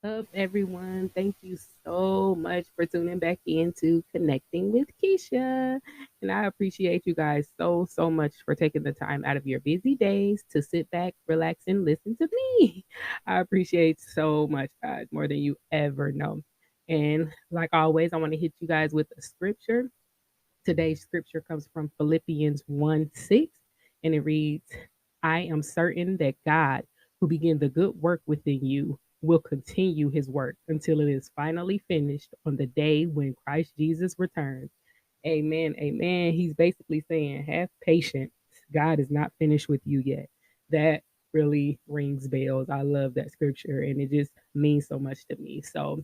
Up, everyone? Thank you so much for tuning back in to Connecting with Keisha. And I appreciate you guys so much for taking the time out of your busy days to sit back, relax, and listen to me. I appreciate so much, guys, more than you ever know. And like always, I want to hit you guys with a scripture. Today's scripture comes from Philippians 1:6, and it reads, I am certain that God, who began the good work within you, will continue his work until it is finally finished on the day when Christ Jesus returns. Amen. Amen. He's basically saying, have patience. God is not finished with you yet. That really rings bells. I love that scripture and it just means so much to me. So,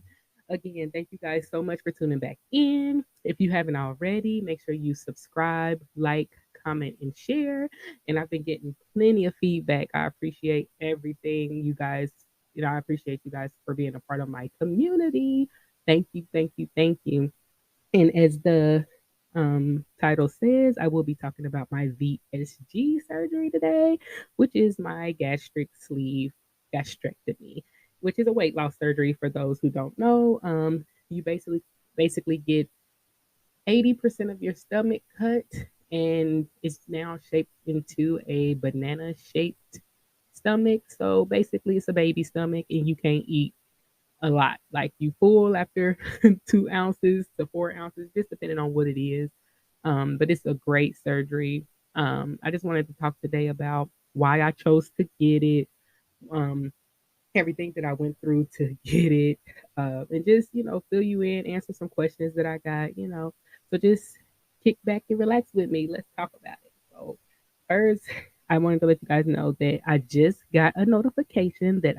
again, thank you guys so much for tuning back in. If you haven't already, make sure you subscribe, like, comment, and share. And I've been getting plenty of feedback. I appreciate everything you guys, I appreciate you guys for being a part of my community. Thank you, thank you, thank you. And as the title says, I will be talking about my VSG surgery today, which is my gastric sleeve gastrectomy, which is a weight loss surgery for those who don't know. You basically get 80% of your stomach cut, and it's now shaped into a banana shaped stomach. So basically, it's a baby stomach, and you can't eat a lot. Like you full after 2 ounces to 4 ounces, just depending on what it is. But it's a great surgery. I just wanted to talk today about why I chose to get it, um, everything that I went through to get it, and just, fill you in, answer some questions that I got. So just kick back and relax with me. Let's talk about it. So, first, I wanted to let you guys know that I just got a notification that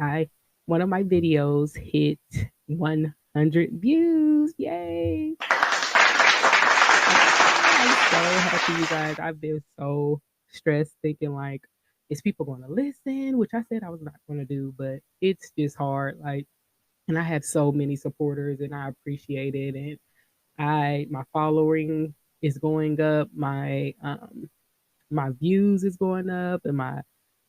one of my videos hit 100 views. Yay! I'm so happy, you guys. I've been so stressed thinking like, is people going to listen? Which I said I was not going to do, but it's just hard. Like, and I have so many supporters, and I appreciate it. And my following is going up. My views is going up, and my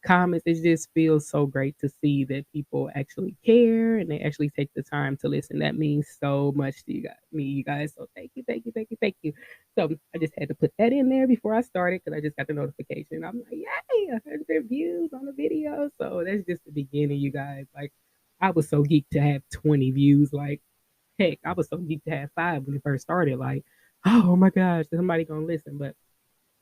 comments. It just feels so great to see that people actually care and they actually take the time to listen. That means so much to you guys. So thank you, thank you, thank you, thank you. So I just had to put that in there before I started because I just got the notification. I'm like, yay, 100 views on the video. So that's just the beginning, you guys. Like, I was so geeked to have 20 views. Like, heck, I was so geeked to have 5 when it first started. Like, oh my gosh, is somebody gonna listen? But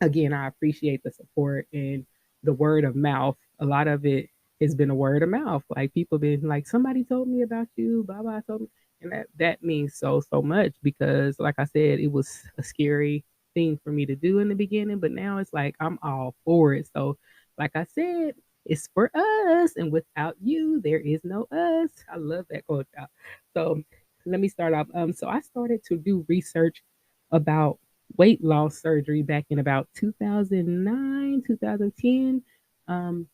again, I appreciate the support and the word of mouth. A lot of it has been a word of mouth. Like people been like, somebody told me about you, blah blah told me, and that means so much because, like I said, it was a scary thing for me to do in the beginning, but now it's like I'm all for it. So, like I said, it's for us, and without you, there is no us. I love that quote. So let me start off. So I started to do research about weight loss surgery back in about 2009, 2010. Um,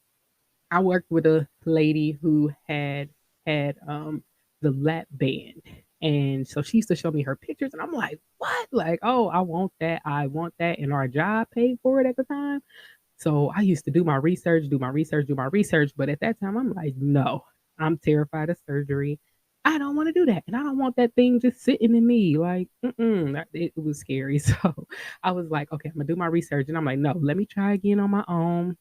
I worked with a lady who had the lap band. And so she used to show me her pictures, and I'm like, what? Like, oh, I want that. I want that. And our job paid for it at the time. So I used to do my research, do my research, do my research. But at that time, I'm like, no, I'm terrified of surgery. I don't want to do that. And I don't want that thing just sitting in me. Like, it was scary. So I was like, okay, I'm going to do my research. And I'm like, no, let me try again on my own.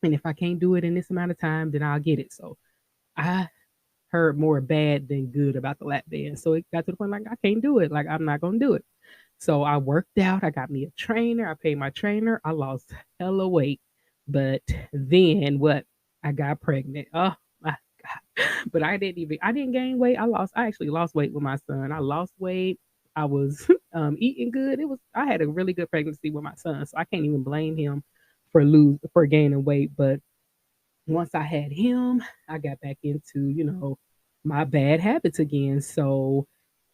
And if I can't do it in this amount of time, then I'll get it. So I heard more bad than good about the lap band. So it got to the point like, I can't do it. Like, I'm not going to do it. So I worked out. I got me a trainer. I paid my trainer. I lost hella weight. But then what? I got pregnant. Oh my God. But I didn't gain weight. I actually lost weight with my son. I lost weight. I was eating good. I had a really good pregnancy with my son. So I can't even blame him for gaining weight. But once I had him, I got back into, my bad habits again. So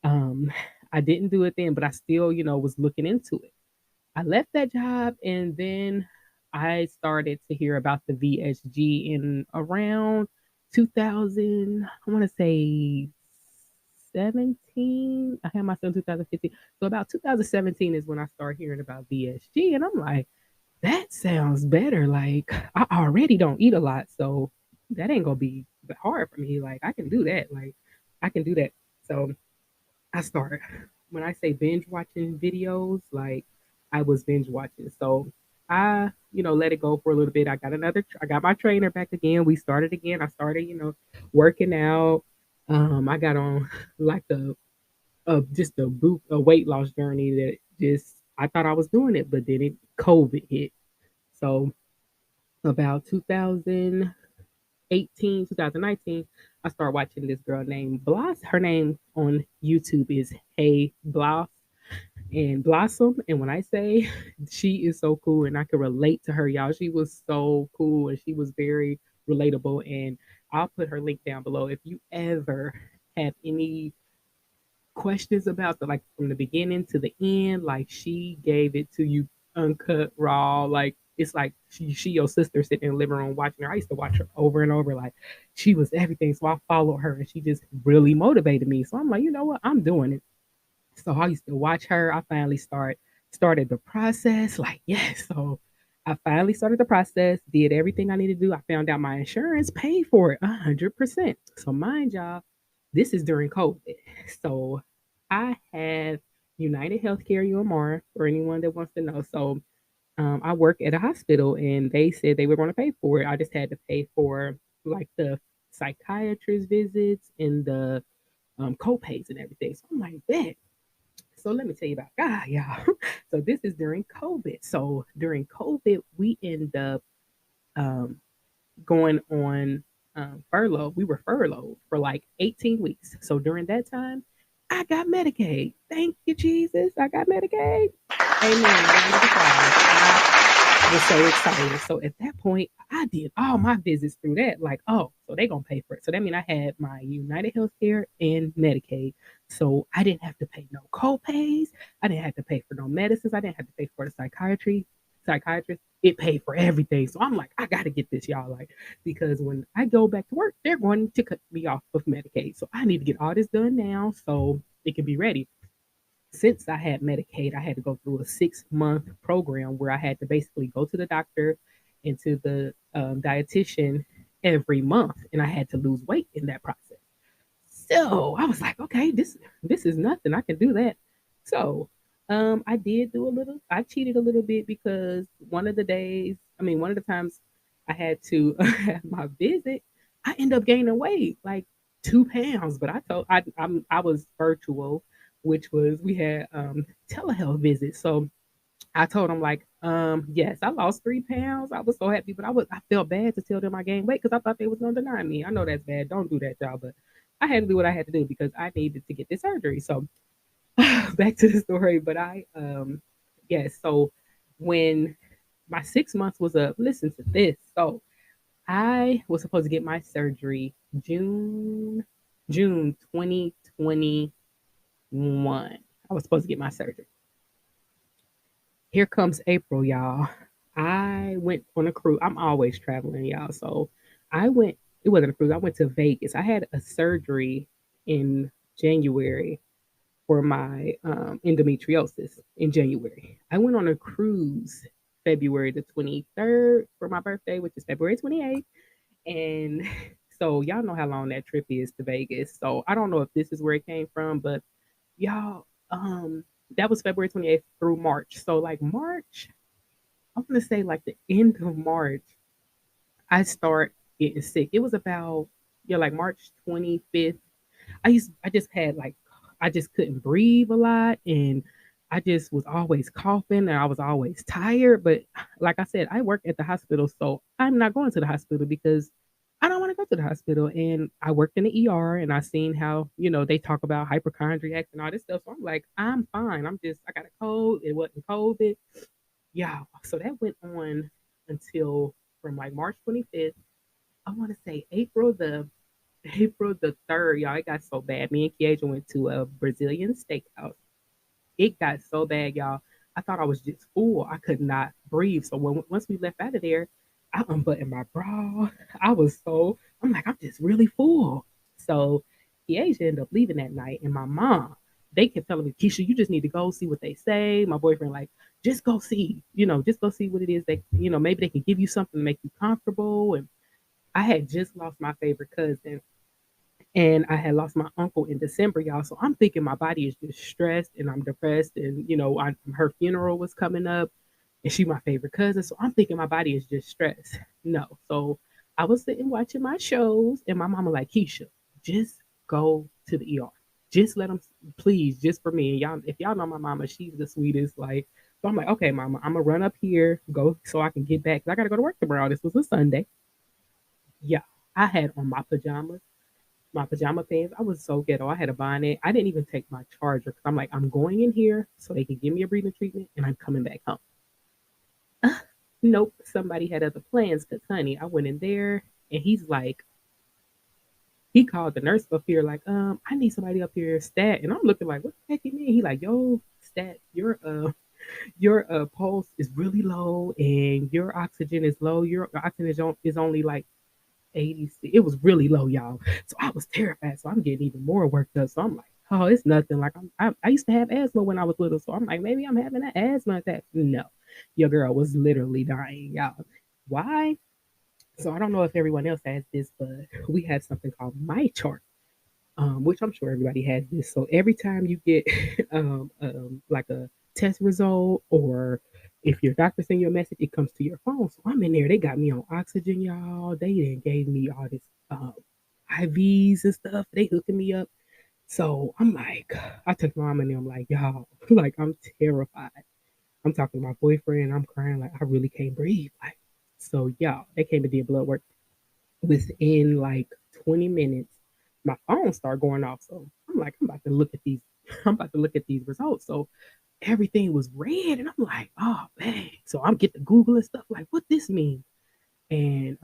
um I didn't do it then, but I still, was looking into it. I left that job and then I started to hear about the VSG in around 2000, I want to say 17. I had my son 2015. So about 2017 is when I started hearing about VSG. And I'm like, that sounds better. Like, I already don't eat a lot. So that ain't going to be hard for me. Like, I can do that. Like, I can do that. So I start when I say binge watching videos, like I was binge watching. So I, let it go for a little bit. I got my trainer back again. We started again. I started, working out. I got on like just a weight loss journey that just I thought I was doing it, but then COVID hit. So about 2018, 2019, I started watching this girl named Bloss. Her name on YouTube is Hey Bloss and Blossom. And when I say she is so cool and I can relate to her, y'all, she was so cool and she was very relatable. And I'll put her link down below. If you ever have any questions about the like from the beginning to the end, like she gave it to you uncut raw. Like it's like she your sister sitting in the living room watching her. I used to watch her over and over, like she was everything. So I followed her and she just really motivated me. So I'm like, you know what, I'm doing it. So I used to watch her. I finally started the process. Like, yes. So I finally started the process, did everything I needed to do. I found out my insurance paid for it 100%. So mind y'all, this is during COVID. So I have United Healthcare UMR for anyone that wants to know. So I work at a hospital and they said they were going to pay for it. I just had to pay for like the psychiatrist visits and the co-pays and everything. So I'm like, bet. So let me tell you about God, y'all. So this is during COVID. So during COVID, we end up um, going on furlough. We were furloughed for like 18 weeks. So during that time, I got Medicaid. Thank you, Jesus. I got Medicaid. Amen. Round of applause. I was so excited. So at that point, I did all my visits through that. Like, oh, so they gonna pay for it. So that means I had my United Healthcare and Medicaid. So I didn't have to pay no co-pays. I didn't have to pay for no medicines. I didn't have to pay for the psychiatrist. It paid for everything. So I'm like, I gotta get this, y'all. Like, because when I go back to work, they're going to cut me off of Medicaid. So I need to get all this done now so it can be ready. Since I had Medicaid, I had to go through a 6-month program where I had to basically go to the doctor and to the dietitian every month, and I had to lose weight in that process. So I was like, okay, this is nothing. I can do that. So I did do a little. I cheated a little bit because one of the times I had to have my visit, I ended up gaining weight like 2 pounds. But I was virtual, which was we had telehealth visits. So I told him like, yes, I lost 3 pounds. I was so happy, but I felt bad to tell them I gained weight because I thought they was gonna deny me. I know that's bad. Don't do that, y'all. But I had to do what I had to do because I needed to get this surgery. So back to the story. But yes. So when my 6 months was up, listen to this. So I was supposed to get my surgery June 2021. I was supposed to get my surgery. Here comes April, y'all. I went on a cruise. I'm always traveling, y'all. So I went, it wasn't a cruise. I went to Vegas. I had a surgery in January for my endometriosis in January. I went on a cruise February the 23rd for my birthday, which is February 28th. And so y'all know how long that trip is to Vegas. So I don't know if this is where it came from, but y'all, that was February 28th through March. So like March, I'm gonna say like the end of March, I start getting sick. It was about like March 25th. I just had like I just couldn't breathe a lot and I just was always coughing and I was always tired. But like I said, I work at the hospital, so I'm not going to the hospital because I don't want to go to the hospital. And I worked in the ER and I seen how, they talk about hypochondriacs and all this stuff. So I'm like, I'm fine. I got a cold. It wasn't COVID. Yeah. So that went on until from like March 25th. I want to say April the 3rd, y'all. It got so bad. Me and Kieja went to a Brazilian steakhouse. It got so bad, y'all. I thought I was just full. I could not breathe. So once we left out of there, I unbuttoned my bra. I'm like, I'm just really full. So Kieja ended up leaving that night, and my mom, they kept telling me, Keisha, you just need to go see what they say. My boyfriend, like, just go see, just go see what it is. They, maybe they can give you something to make you comfortable. And I had just lost my favorite cousin And I had lost my uncle in December, y'all. So I'm thinking my body is just stressed and I'm depressed. And, her funeral was coming up and she my favorite cousin. So I'm thinking my body is just stressed. No. So I was sitting watching my shows and my mama like, Keisha, just go to the ER. Just let them, please, just for me. And y'all, if y'all know my mama, she's the sweetest. Like, so I'm like, okay, mama, I'm gonna run up here, go so I can get back. I gotta go to work tomorrow. This was a Sunday. Yeah. I had on my pajamas, my pajama pants. I was so ghetto. I had a bonnet. I didn't even take my charger because I'm like, I'm going in here so they can give me a breathing treatment and I'm coming back home. Nope, somebody had other plans because, honey, I went in there and he's like, he called the nurse up here, like, I need somebody up here, stat. And I'm looking like, what the heck you mean? He like, yo, stat, your pulse is really low and your oxygen is low. Your oxygen is only like 80. It was really low, y'all. So I was terrified. So I'm getting even more worked up. So I'm like, oh, it's nothing. Like I used to have asthma when I was little. So I'm like, maybe I'm having an asthma attack. No, your girl was literally dying, y'all. Why? So I don't know if everyone else has this, but we had something called my chart, which I'm sure everybody has this. So every time you get like a test result or if your doctor send you a message, it comes to your phone. So I'm in there. They got me on oxygen, y'all. They then gave me all this IVs and stuff. They hooking me up. So I'm like, I took my mom in there. I'm like, y'all, like I'm terrified. I'm talking to my boyfriend. I'm crying like I really can't breathe. Like, so y'all, they came and did blood work within like 20 minutes, my phone started going off. So I'm like, I'm about to look at these, I'm about to look at these results. So everything was red, and I'm like, oh man. So I'm getting Google and stuff like, what this mean? And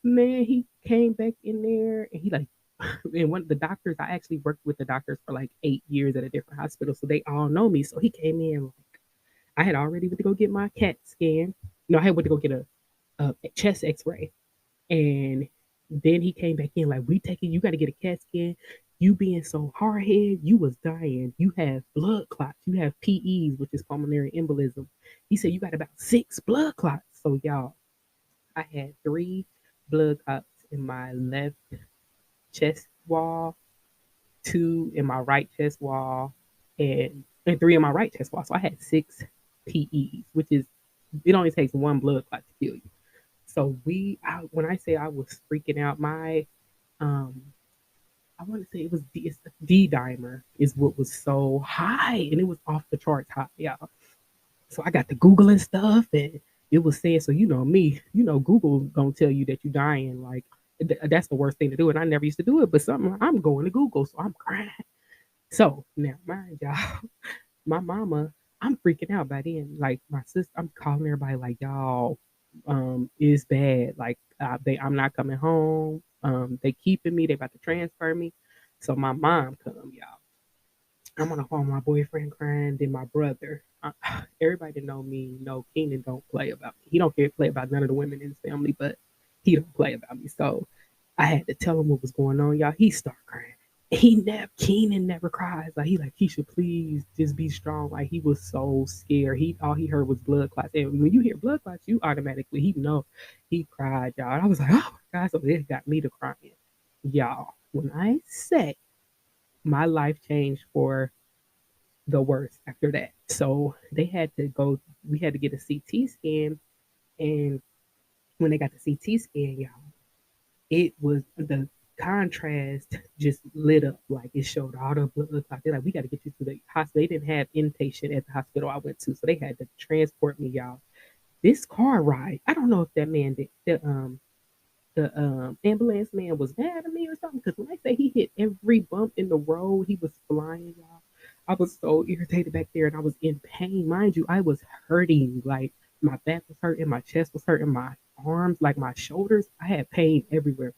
man, he came back in there, and he like, and one of the doctors, I actually worked with the doctors for like 8 years at a different hospital, so they all know me. So he came in like, I had already went to go get my CAT scan. No, I had went to go get a chest X-ray, and then he came back in like, we taking, you got to get a CAT scan. You being so hard headed, you was dying. You have blood clots. You have PEs, which is pulmonary embolism. He said you got about 6 blood clots. So y'all, I had 3 blood clots in my left chest wall, 2 in my right chest wall, and 3 in my right chest wall. So I had 6 PEs, which is, it only takes 1 blood clot to kill you. So when I say I was freaking out, my um, I want to say it was D dimer is what was so high, and it was off the charts high, yeah. So I got to googling stuff, and it was saying, so you know me, Google gonna tell you that you're dying, like that's the worst thing to do, and I never used to do it, but something I'm going to Google, so I'm crying. So now, mind y'all, my mama, I'm freaking out by then. Like my sister, I'm calling everybody like, y'all, it's bad. Like I'm not coming home. They keeping me. They about to transfer me. So my mom come, y'all. I'm on the phone with my boyfriend crying. Then my brother. Everybody that know me know Keenan don't play about me. He don't care play about none of the women in his family, but he don't play about me. So I had to tell him what was going on, y'all. He started crying. Keenan never cries. Like he like, Keisha, please just be strong. Like he was so scared. He all he heard was blood clots. And when you hear blood clots, you automatically he know he cried, y'all. I was like, oh my God. So it got me to crying. Y'all, when I say my life changed for the worst after that. So they had to go, we had to get a CT scan. And when they got the CT scan, y'all, it was the contrast just lit up. Like it showed all the blood clots. They're like, we got to get you to the hospital. They didn't have inpatient at the hospital I went to, so they had to transport me, y'all. This car ride, I don't know if that man did the ambulance man was mad at me or something. Because when I say he hit every bump in the road, he was flying, y'all. I was so irritated back there, and I was in pain, mind you. I was hurting, like my back was hurting, my chest was hurting, my arms, like my shoulders. I had pain everywhere.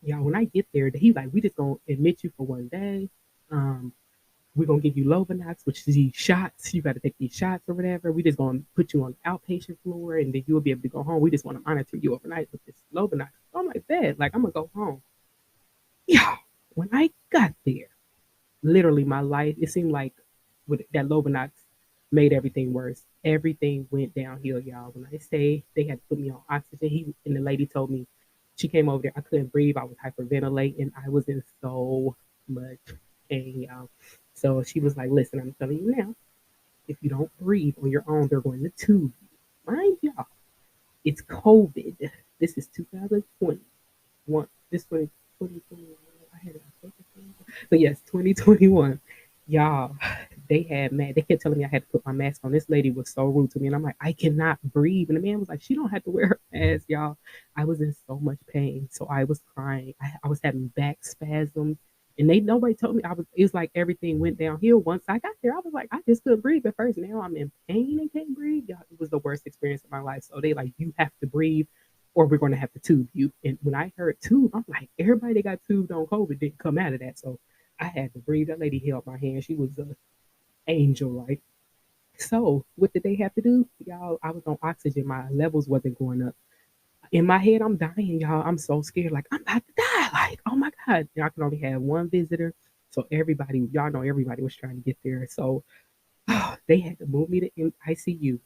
Y'all, when I get there, he like, we just gonna admit you for 1 day. Um, we're gonna give you Lovenox, which is these shots. You got to take these shots or whatever. We just gonna put you on the outpatient floor, and then you'll be able to go home. We just want to monitor you overnight with this Lovenox. So I'm like, bad. Like I'm gonna go home. Yeah. When I got there, literally my life. It seemed like with that Lovenox made everything worse. Everything went downhill, y'all. When I say they had to put me on oxygen, he and the lady told me, She came over there. I couldn't breathe. I was hyperventilating. I was in so much pain, y'all. So she was like, listen, I'm telling you now, if you don't breathe on your own, they're going to tube you. Mind y'all, it's COVID. This is 2021. This 2021. I had a but yes, 2021. Y'all, they had mad. They kept telling me I had to put my mask on. This lady was so rude to me, and I'm like, I cannot breathe. And the man was like, she don't have to wear her mask, y'all. I was in so much pain, so I was crying. I was having back spasms, and nobody told me I was. It's like everything went downhill once I got there. I was like, I just couldn't breathe at first. Now I'm in pain and can't breathe. Y'all, it was the worst experience of my life. So they like, you have to breathe or we're going to have to tube you. And when I heard tube, I'm like, everybody that got tubed on COVID didn't come out of that. So I had to breathe. That lady held my hand. She was an angel, like. So what did they have to do? Y'all, I was on oxygen. My levels wasn't going up. In my head, I'm dying, y'all. I'm so scared. Like, I'm about to die. Like, oh my God. And I could only have one visitor. So everybody, y'all know everybody was trying to get there. So they had to move me to ICU,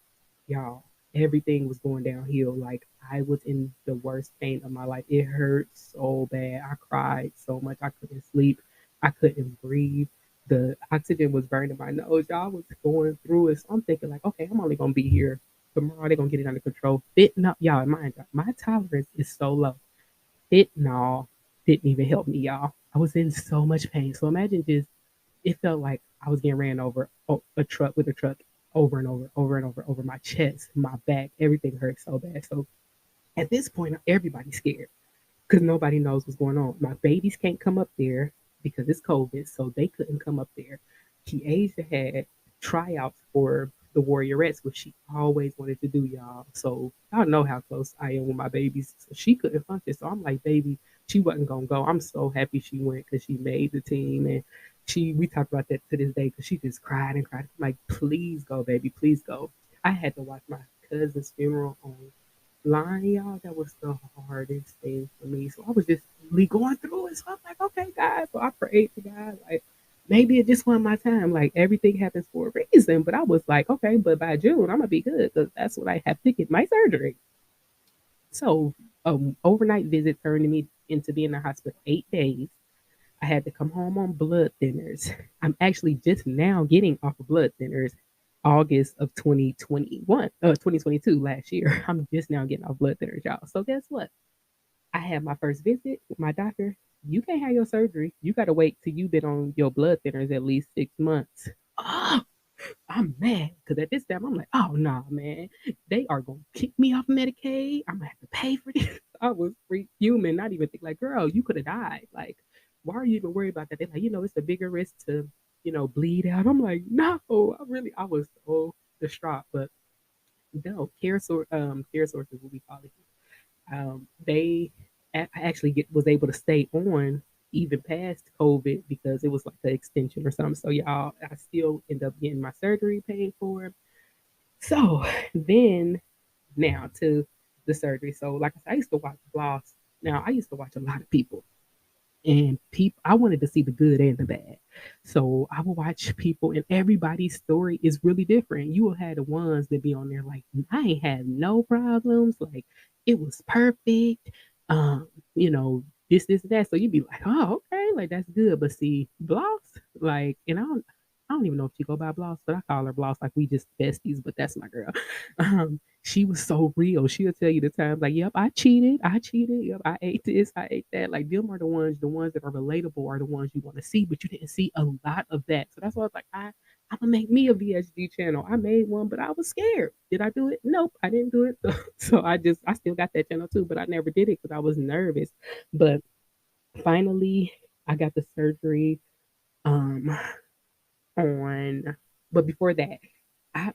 y'all. Everything was going downhill. Like I was in the worst pain of my life. It hurt so bad. I cried so much. I couldn't sleep. I couldn't breathe. The oxygen was burning my nose. Y'all, I was going through it. So I'm thinking like, okay, I'm only gonna be here tomorrow. They're gonna get it under control. Fitting up, y'all. Mind you, my tolerance is so low. Fentanyl didn't even help me, y'all. I was in so much pain. So imagine just it felt like I was getting ran over a truck with a truck over and over, over and over my chest, my back, everything hurt so bad. So at this point, everybody's scared because nobody knows what's going on. My babies can't come up there because it's COVID, so they couldn't come up there. Kiesha had tryouts for the Warriorettes, which she always wanted to do, y'all. So y'all know how close I am with my babies. So she couldn't function. So I'm like, baby, she wasn't gonna go. I'm so happy she went because she made the team and we talked about that to this day because she just cried and cried. I'm like, please go, baby, please go. I had to watch my cousin's funeral on line, y'all. That was the hardest thing for me. So I was just really going through it. So I'm like, okay, God. So I prayed to God, like, maybe it just wasn't my time. Like, everything happens for a reason. But I was like, okay, but by June, I'm going to be good because that's what I have to get my surgery. So, overnight visit turned me into being in the hospital 8 days. I had to come home on blood thinners. I'm actually just now getting off of blood thinners August of 2021, 2022 last year. I'm just now getting off blood thinners, y'all. So guess what? I had my first visit with my doctor. You can't have your surgery. You got to wait till you've been on your blood thinners at least 6 months. Oh, I'm mad because at this time I'm like, oh nah, man, they are gonna kick me off Medicaid. I'm gonna have to pay for this. I was freak human, not even think like, girl, you could have died. Like, why are you even worried about that? They're like, it's a bigger risk to, bleed out. I'm like, no, I was so distraught. But no, care sources, what we call it. They I actually was able to stay on even past COVID because it was like an extension or something. So y'all, I still end up getting my surgery paid for. So then now to the surgery. So like I said, I used to watch blogs. Now I used to watch a lot of people and people I wanted to see the good and the bad. So I will watch people and everybody's story is really different. You will have the ones that be on there like I ain't had no problems, like it was perfect. Um, you know, this, that. So you'd be like, oh, okay, like that's good. But see, Bloss, like, and I don't even know if she go by Bloss, but I call her Bloss like we just besties, but that's my girl. She was so real. She'll tell you the times like, yep, I cheated, yep, I ate this, I ate that. Like them are the ones that are relatable are the ones you want to see, but you didn't see a lot of that. So that's why I was like, I'm gonna make me a VSG channel. I made one, but I was scared. Did I do it? Nope, I didn't do it. So I still got that channel too, but I never did it because I was nervous. But finally, I got the surgery. Um, on, but before that,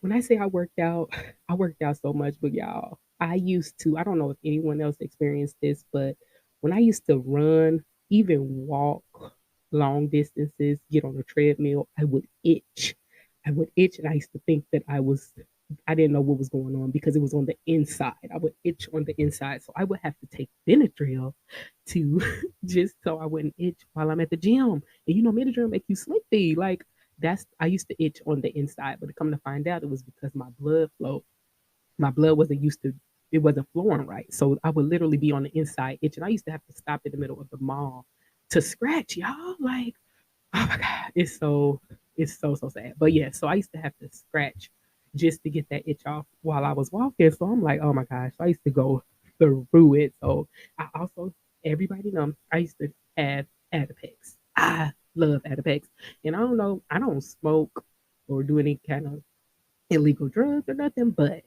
when I say I worked out so much, but y'all, I used to, I don't know if anyone else experienced this, but when I used to run, even walk long distances, get on a treadmill, I would itch. I would itch, and I used to think that I didn't know what was going on because it was on the inside. I would itch on the inside. So I would have to take Benadryl to just so I wouldn't itch while I'm at the gym. And Benadryl make you sleepy. Like I used to itch on the inside, but to come to find out it was because my blood wasn't used to it wasn't flooring right. So I would literally be on the inside itching. I used to have to stop in the middle of the mall to scratch, y'all. Like, oh my God, it's so sad. But yeah, so I used to have to scratch just to get that itch off while I was walking. So I'm like, oh my gosh, I used to go through it. So I also, everybody know, I used to have Adipex. I love Adipex, and I don't know, I don't smoke or do any kind of illegal drugs or nothing, but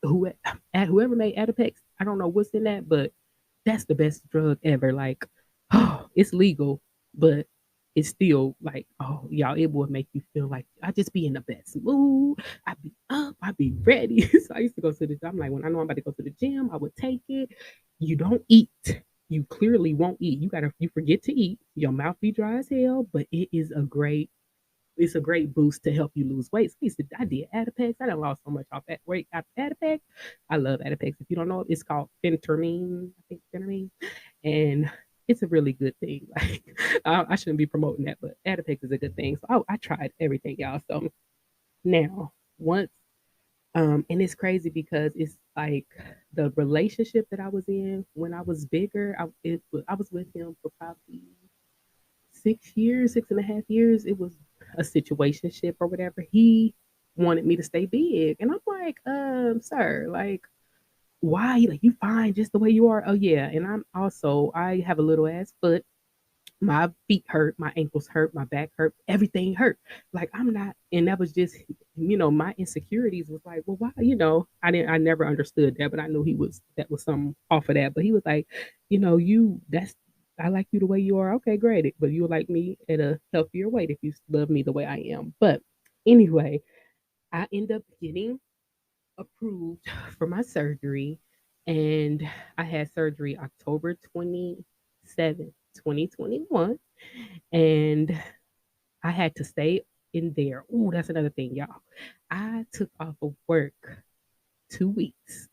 who whoever made Adipex, I don't know what's in that, but that's the best drug ever. Like, oh, it's legal, but it's still like, oh, y'all, it would make you feel like I just be in the best mood. I'd be up, I'd be ready. So I used to go to the I'm like, when I know I'm about to go to the gym, I would take it. You don't eat. You clearly won't eat. You forget to eat. Your mouth be dry as hell, but it's a great boost to help you lose weight. So I did Adipex. I done lost so much off that weight after Adipex. I love Adipex. If you don't know it, it's called phentermine. I think phentermine, and it's a really good thing. Like I shouldn't be promoting that, but Adipex is a good thing. So I tried everything, y'all. So now once and it's crazy because it's like the relationship that I was in when I was bigger. I was with him for probably 6 years, 6.5 years. It was a situationship or whatever. He wanted me to stay big. And I'm like, sir, like, why? Like, you fine just the way you are. Oh yeah. And I have a little ass foot. My feet hurt, my ankles hurt, my back hurt, everything hurt. Like I'm not, and that was just, my insecurities was like, well, why, I never understood that, but I knew that was something off of that. But he was like, I like you the way you are. Okay, great. But you'll like me at a healthier weight if you love me the way I am. But anyway, I end up getting approved for my surgery, and I had surgery October 27th, 2021, and I had to stay in there. Ooh, that's another thing, y'all. I took off of work 2 weeks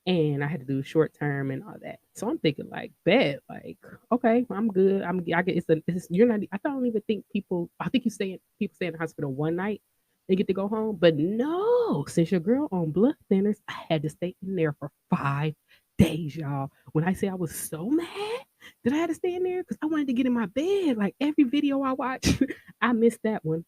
and I had to do short term and all that. So I'm thinking like, bet, like, okay, I'm good. I get you're not. I don't even think people. I think people stay in the hospital one night and get to go home, but no, since your girl on blood thinners, I had to stay in there for 5 days, y'all. When I say I was so mad that I had to stay in there because I wanted to get in my bed. Like every video I watched, I missed that one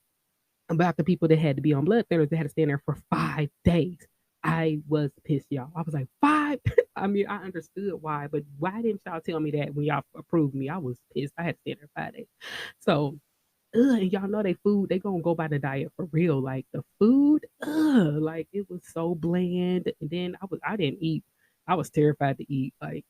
about the people that had to be on blood thinners that had to stay in there for 5 days. I was pissed, y'all. I was like, five? I mean, I understood why, but why didn't y'all tell me that when y'all approved me? I was pissed. I had to stay there 5 days. So, and y'all know they food, they gonna go by the diet for real. Like the food, like it was so bland. And then I didn't eat. I was terrified to eat. Like,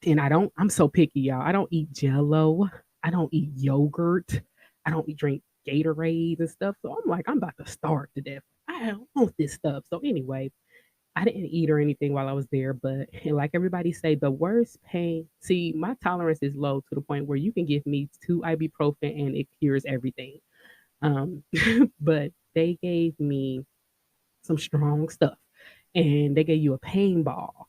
and I'm so picky, y'all. I don't eat jello. I don't eat yogurt. I don't drink Gatorade and stuff. So I'm like, I'm about to starve to death. I don't want this stuff. So anyway, I didn't eat or anything while I was there, but and like everybody say, the worst pain. See, my tolerance is low to the point where you can give me 2 ibuprofen and it cures everything. Um, but they gave me some strong stuff, and they gave you a pain ball,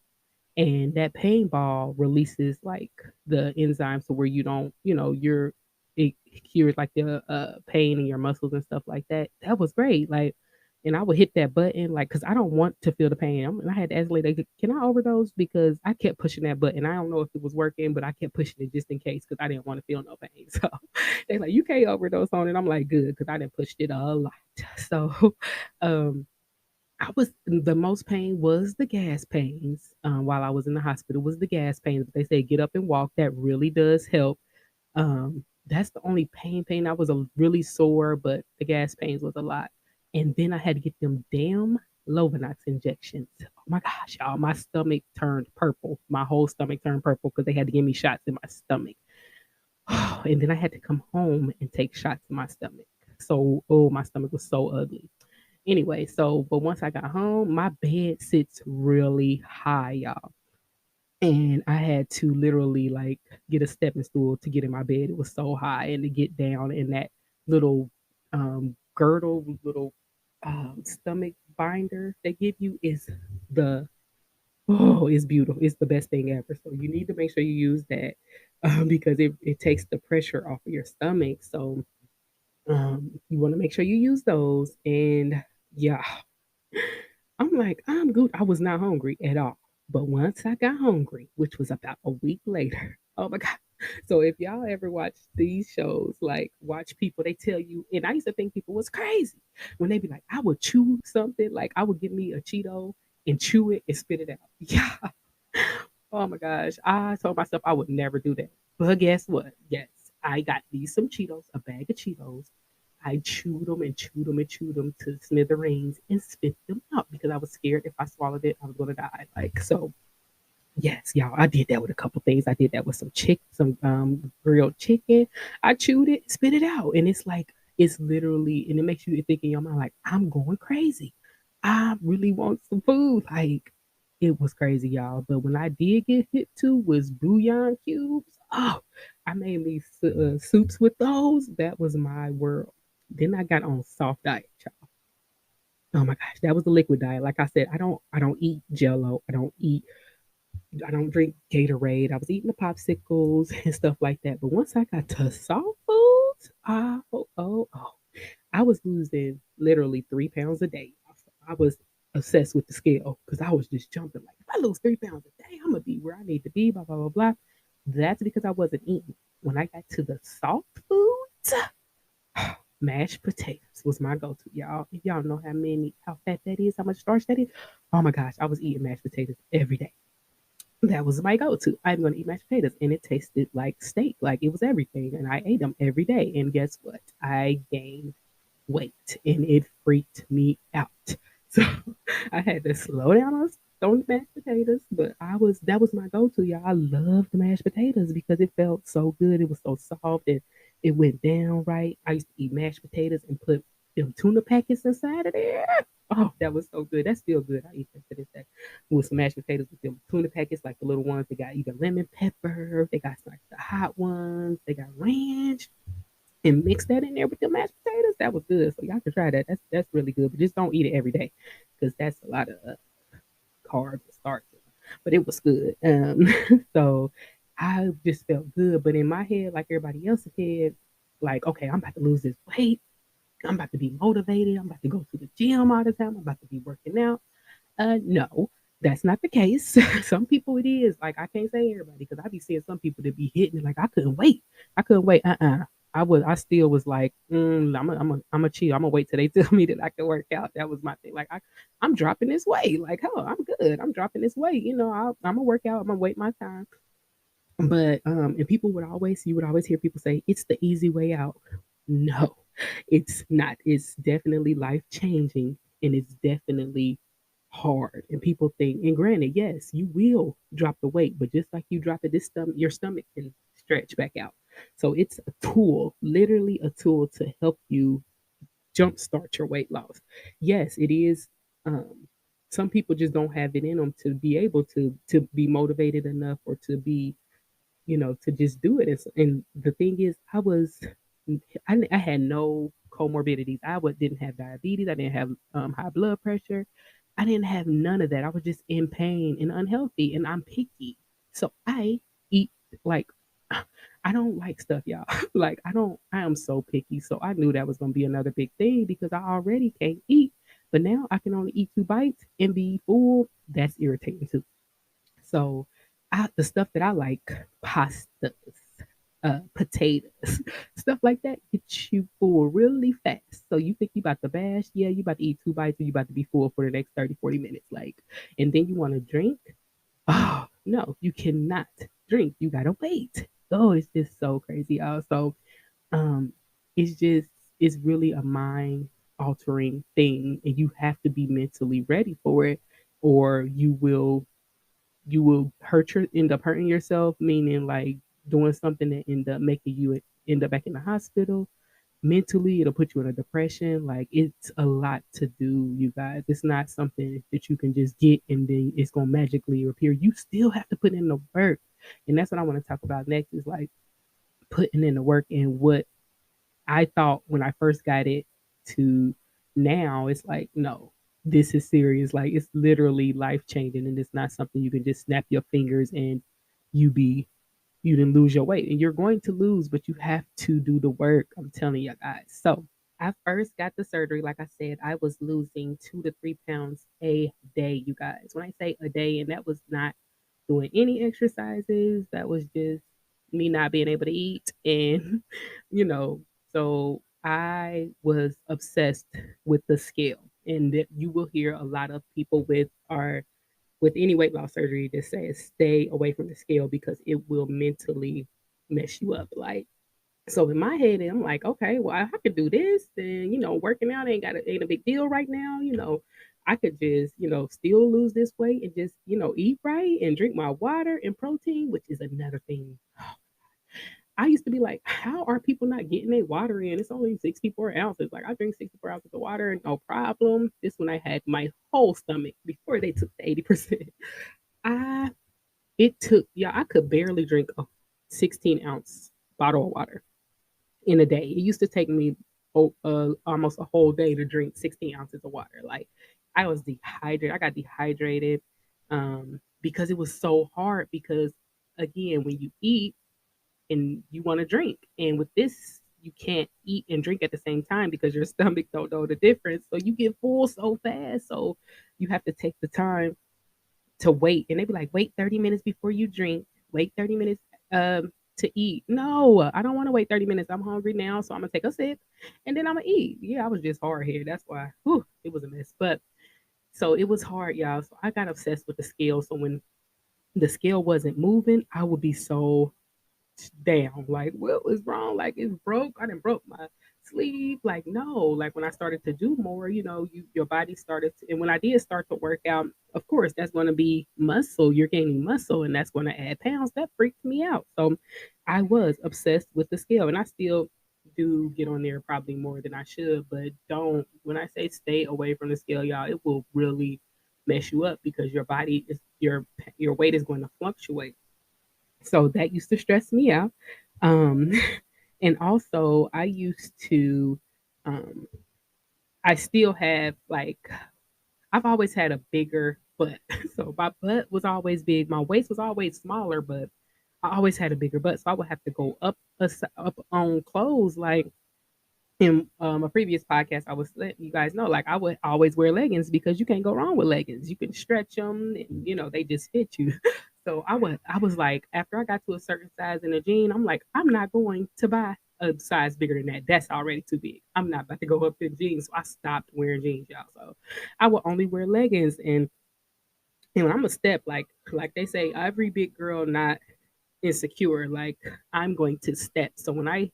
and that pain ball releases like the enzymes to where you don't, it cures like the pain in your muscles and stuff like that. That was great. Like, and I would hit that button like because I don't want to feel the pain. And I had to ask the lady, can I overdose? Because I kept pushing that button. I don't know if it was working, but I kept pushing it just in case because I didn't want to feel no pain. So they're like, you can't overdose on it. I'm like, good, because I didn't push it a lot. So um I was the most pain was the gas pains. While I was in the hospital, was the gas pains. But they say get up and walk. That really does help. That's the only pain. I was really sore, but the gas pains was a lot. And then I had to get them damn Lovenox injections. Oh my gosh, y'all! My stomach turned purple. My whole stomach turned purple because they had to give me shots in my stomach. And then I had to come home and take shots in my stomach. So, oh, my stomach was so ugly. Anyway, so but once I got home, my bed sits really high, y'all. And I had to literally like get a stepping stool to get in my bed. It was so high, and to get down in that little girdle, little stomach binder they give you is the it's beautiful. It's the best thing ever. So you need to make sure you use that because it takes the pressure off of your stomach. So you want to make sure you use those. And yeah, I'm like, I'm good. I was not hungry at all. But once I got hungry, which was about a week later, oh my God. So if y'all ever watch these shows, like watch people, they tell you, and I used to think people was crazy when they be like, I would chew something, like I would give me a Cheeto and chew it and spit it out. Yeah. Oh my gosh. I told myself I would never do that. But guess what? Yes, I got these some Cheetos, a bag of Cheetos. I chewed them and chewed them and chewed them to smithereens and spit them out because I was scared if I swallowed it, I was gonna die. Like so, yes, y'all, I did that with a couple things. I did that with some grilled chicken. I chewed it, spit it out, and it's like it's literally, and it makes you think in your mind like I'm going crazy. I really want some food. Like it was crazy, y'all. But when I did get hit to was bouillon cubes. Oh, I made me soups with those. That was my world. Then I got on soft diet, y'all. Oh my gosh, that was the liquid diet. Like I said, I don't eat Jello. I don't drink Gatorade. I was eating the popsicles and stuff like that. But once I got to soft foods, I was losing literally 3 pounds a day. I was obsessed with the scale because I was just jumping like, if I lose 3 pounds a day, I'm gonna be where I need to be. Blah blah blah blah. That's because I wasn't eating. When I got to the soft foods, mashed potatoes was my go-to, y'all. If y'all know how fat that is, how much starch that is. Oh my gosh, I was eating mashed potatoes every day. That was my go-to. I'm gonna eat mashed potatoes, and it tasted like steak, like it was everything. And I ate them every day. And guess what? I gained weight, and it freaked me out. So I had to slow down on the mashed potatoes. But that was my go-to, y'all. I loved mashed potatoes because it felt so good. It was so soft and it went down right. I used to eat mashed potatoes and put them tuna packets inside of there. Oh, that was so good. That's still good. I eat that to this day with some mashed potatoes with them tuna packets, like the little ones. They got either lemon pepper, they got like the hot ones, they got ranch, and mix that in there with the mashed potatoes. That was good. So y'all can try that. That's really good, but just don't eat it every day because that's a lot of carbs and starch. But it was good. So I just felt good. But in my head, like everybody else's head, like okay, I'm about to lose this weight. I'm about to be motivated. I'm about to go to the gym all the time. I'm about to be working out. No, that's not the case. Some people it is. Like I can't say everybody because I be seeing some people that be hitting it like I couldn't wait. I couldn't wait. I still was like, I'm a chill. I'm gonna wait till they tell me that I can work out. That was my thing. Like I'm dropping this weight. Like, oh, I'm good. I'm dropping this weight. I'm gonna work out. I'm gonna wait my time. But and you would always hear people say it's the easy way out. No, it's not. It's definitely life changing, and it's definitely hard. And people think, and granted, yes, you will drop the weight, but just like you drop it, your stomach can stretch back out. So it's a tool, literally a tool to help you jumpstart your weight loss. Yes, it is. Um, some people just don't have it in them to be able to be motivated enough or to be to just do it. And the thing is, I had no comorbidities. Didn't have diabetes. I didn't have high blood pressure. I didn't have none of that. I was just in pain and unhealthy, and I'm picky. So I eat like I don't like stuff, y'all. Like I am so picky. So I knew that was gonna be another big thing because I already can't eat. But now I can only eat 2 bites and be full. That's irritating too. So the stuff that I like, pastas, potatoes, stuff like that, gets you full really fast. So you think you about to bash, yeah, you about to eat 2 bites and you about to be full for the next 30, 40 minutes. Like, and then you want to drink. Oh, no, you cannot drink. You gotta wait. Oh, it's just so crazy. Also, um, it's just it's really a mind altering thing, and you have to be mentally ready for it, or you will end up hurting yourself, meaning like doing something that end up making you end up back in the hospital. Mentally, it'll put you in a depression. Like it's a lot to do, you guys. It's not something that you can just get and then it's gonna magically appear. You still have to put in the work. And that's what I want to talk about next is like putting in the work and what I thought when I first got it to now, it's like, no, this is serious. Like it's literally life changing, and it's not something you can just snap your fingers and you be you didn't lose your weight. And you're going to lose, but you have to do the work. I'm telling you guys. So I first got the surgery, like I said, I was losing 2 to 3 pounds a day, you guys. When I say a day, and that was not doing any exercises, that was just me not being able to eat. And, you know, so I was obsessed with the scale. And that you will hear a lot of people with any weight loss surgery that says stay away from the scale because it will mentally mess you up. Like so in my head, I'm like, okay, well, I could do this, and working out ain't a big deal right now. I could just still lose this weight and just eat right and drink my water and protein, which is another thing. I used to be like, how are people not getting their water in? It's only 64 ounces. Like I drink 64 ounces of water, no problem. This when I had my whole stomach before they took the 80%. I it took I could barely drink a 16-ounce bottle of water in a day. It used to take me almost a whole day to drink 16 ounces of water. Like I was dehydrated. I got dehydrated because it was so hard. Because again, when you eat and you want to drink, and with this, you can't eat and drink at the same time because your stomach don't know the difference. So you get full so fast. So you have to take the time to wait. And they be like, wait 30 minutes before you drink, wait 30 minutes to eat. No, I don't want to wait 30 minutes. I'm hungry now, so I'm gonna take a sip and then I'm gonna eat. Yeah, I was just hard here. That's why it was a mess. But so it was hard, y'all. So I got obsessed with the scale. So when the scale wasn't moving, I would be so down. Like, what was wrong? Like, it's broke. I didn't broke my sleeve. Like, no. Like when I started to do more, your body started to, and when I did start to work out, of course, that's going to be muscle. You're gaining muscle, and that's going to add pounds. That freaked me out. So I was obsessed with the scale, and I still do get on there probably more than I should, but don't. When I say stay away from the scale, y'all, it will really mess you up because your body is your weight is going to fluctuate. So that used to stress me out. Um, and also, I used to, um, I still have like, I've always had a bigger butt. So my butt was always big. My waist was always smaller, but I always had a bigger butt. So I would have to go up on clothes like in a previous podcast, I was letting you guys know, like I would always wear leggings because you can't go wrong with leggings. You can stretch them, and they just fit you. So I was like, after I got to a certain size in a jean, I'm like, I'm not going to buy a size bigger than that. That's already too big. I'm not about to go up in jeans. So I stopped wearing jeans, y'all. So I would only wear leggings, and when I'm a step, like they say, every big girl not insecure. Like I'm going to step. So when I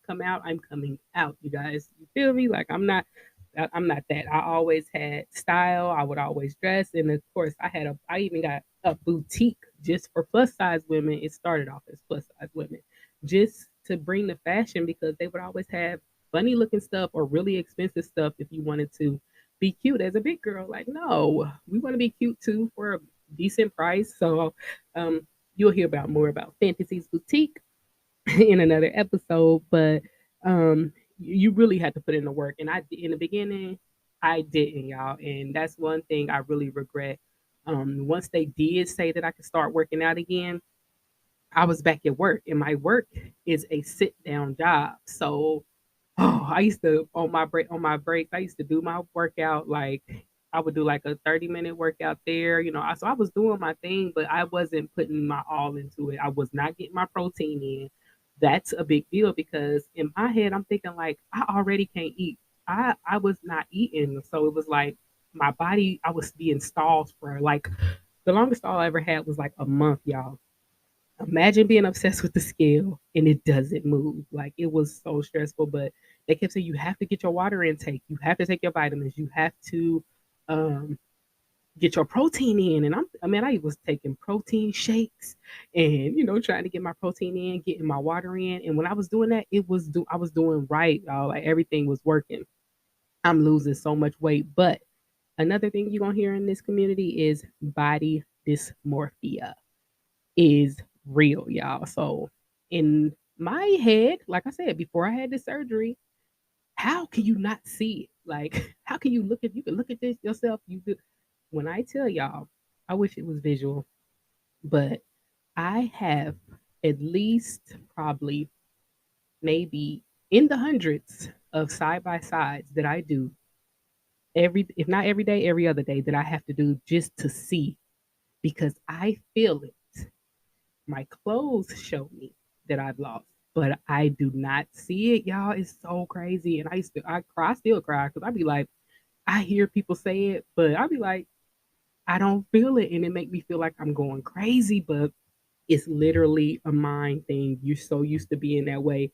come out, I'm coming out. You guys, you feel me? Like I'm not that. I always had style. I would always dress, and of course, I even got a boutique just for plus size women. It started off as plus size women, just to bring the fashion because they would always have funny looking stuff or really expensive stuff if you wanted to be cute as a big girl. Like, no, we want to be cute too for a decent price. So, you'll hear about more about Fantasy's Boutique in another episode, but you really had to put in the work. And in the beginning, I didn't, y'all. And that's one thing I really regret. Once they did say that I could start working out again, I was back at work, and my work is a sit down job. So I used to on my breaks, I used to do my workout like I would do like a 30-minute workout there. So I was doing my thing, but I wasn't putting my all into it. I was not getting my protein in. That's a big deal because in my head I'm thinking like I already can't eat. I was not eating. So it was like my body, I was being stalled for like the longest stall I ever had was like a month, y'all. Imagine being obsessed with the scale and it doesn't move. Like it was so stressful, but they kept saying you have to get your water intake, you have to take your vitamins, you have to um, get your protein in. And I was taking protein shakes and trying to get my protein in, getting my water in. And when I was doing that, I was doing right, y'all. Like everything was working. I'm losing so much weight, but another thing you're gonna hear in this community is body dysmorphia is real, y'all. So in my head, like I said, before I had the surgery, how can you not see it? Like, how can you can look at this yourself? You do. When I tell y'all, I wish it was visual, but I have at least probably maybe in the hundreds. of side by sides that I do every, if not every day, every other day, that I have to do just to see, because I feel it. My clothes show me that I've lost, but I do not see it, y'all. It's so crazy. And I cry, I still cry because I be like, I hear people say it, but I be like, I don't feel it. And it make me feel like I'm going crazy, but it's literally a mind thing. You're so used to being that way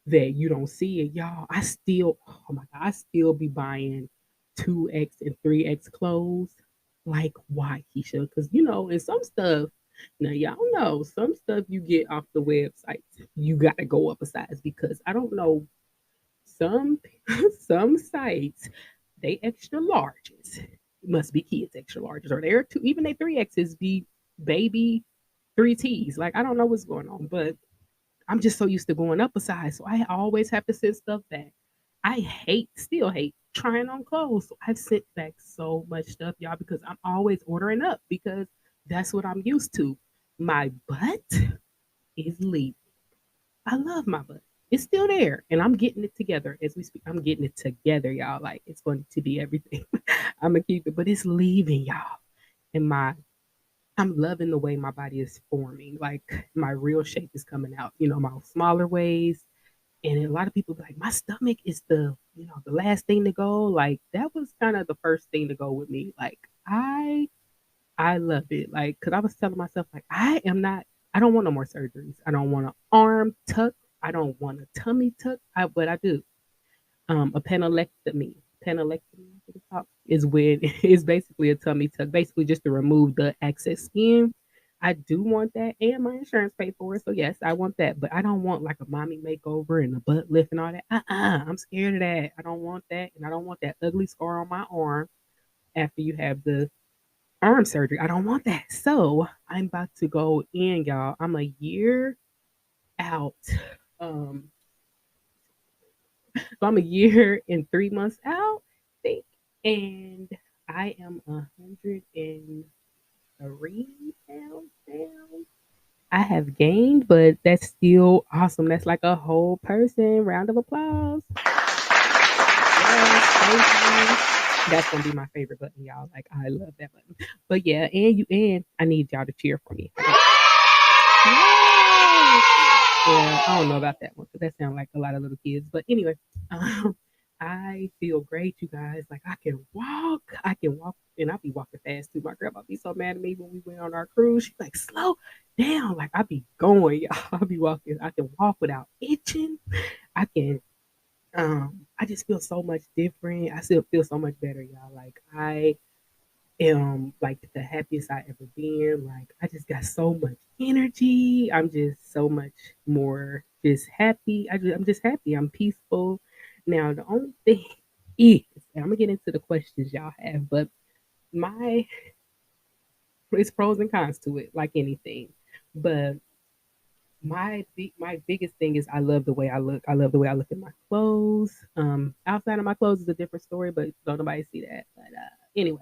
that you don't see it. Y'all, I still, oh my God, I still be buying 2X and 3X clothes. Like, why, Keisha? Because, and some stuff, now y'all know, some stuff you get off the website, you got to go up a size, because I don't know, some some sites, they extra larges. It must be kids extra larges, or they're two, even they 3X's be baby 3T's. Like, I don't know what's going on, but I'm just so used to going up a size. So I always have to send stuff back. I still hate trying on clothes. So I've sent back so much stuff, y'all, because I'm always ordering up, because that's what I'm used to. My butt is leaving. I love my butt. It's still there, and I'm getting it together as we speak. I'm getting it together, y'all. Like, it's going to be everything. I'm gonna keep it, but it's leaving, y'all. And I'm loving the way my body is forming. Like, my real shape is coming out. My smaller ways. And a lot of people be like, my stomach is the last thing to go. Like, that was kind of the first thing to go with me. Like, I love it. Like, cause I was telling myself, like, I don't want no more surgeries. I don't want an arm tuck. I don't want a tummy tuck. But I do. A panolectomy. Panolectomy, I think it's called, is when it's basically a tummy tuck, basically just to remove the excess skin. I do want that, and my insurance paid for it. So yes, I want that. But I don't want like a mommy makeover and a butt lift and all that. I'm scared of that. I don't want that, and I don't want that ugly scar on my arm after you have the arm surgery. I don't want that. So I'm about to go in, y'all. I'm a year out. Um, so I'm a year and 3 months out, I think, and I am 103 pounds down. I have gained, but that's still awesome. That's like a whole person. Round of applause. Yes, thank you. That's gonna be my favorite button, y'all. Like, I love that button. But yeah, and I need y'all to cheer for me. Yeah, I don't know about that one because that sounds like a lot of little kids. But anyway, um, I feel great, you guys. Like, I can walk. I can walk, and I'll be walking fast too. My grandma be so mad at me when we went on our cruise. She's like, slow down. Like, I be going, y'all. I be walking. I can walk without itching. I can I just feel so much different. I still feel so much better, y'all. Like, I am like the happiest I ever been. Like, I just got so much energy. I'm just so much more just happy. I'm just happy. I'm peaceful. Now the only thing is, and I'm gonna get into the questions y'all have, but my it's pros and cons to it, like anything. But my biggest thing is I love the way I look. I love the way I look in my clothes. Outside of my clothes is a different story, but don't nobody see that. But anyway,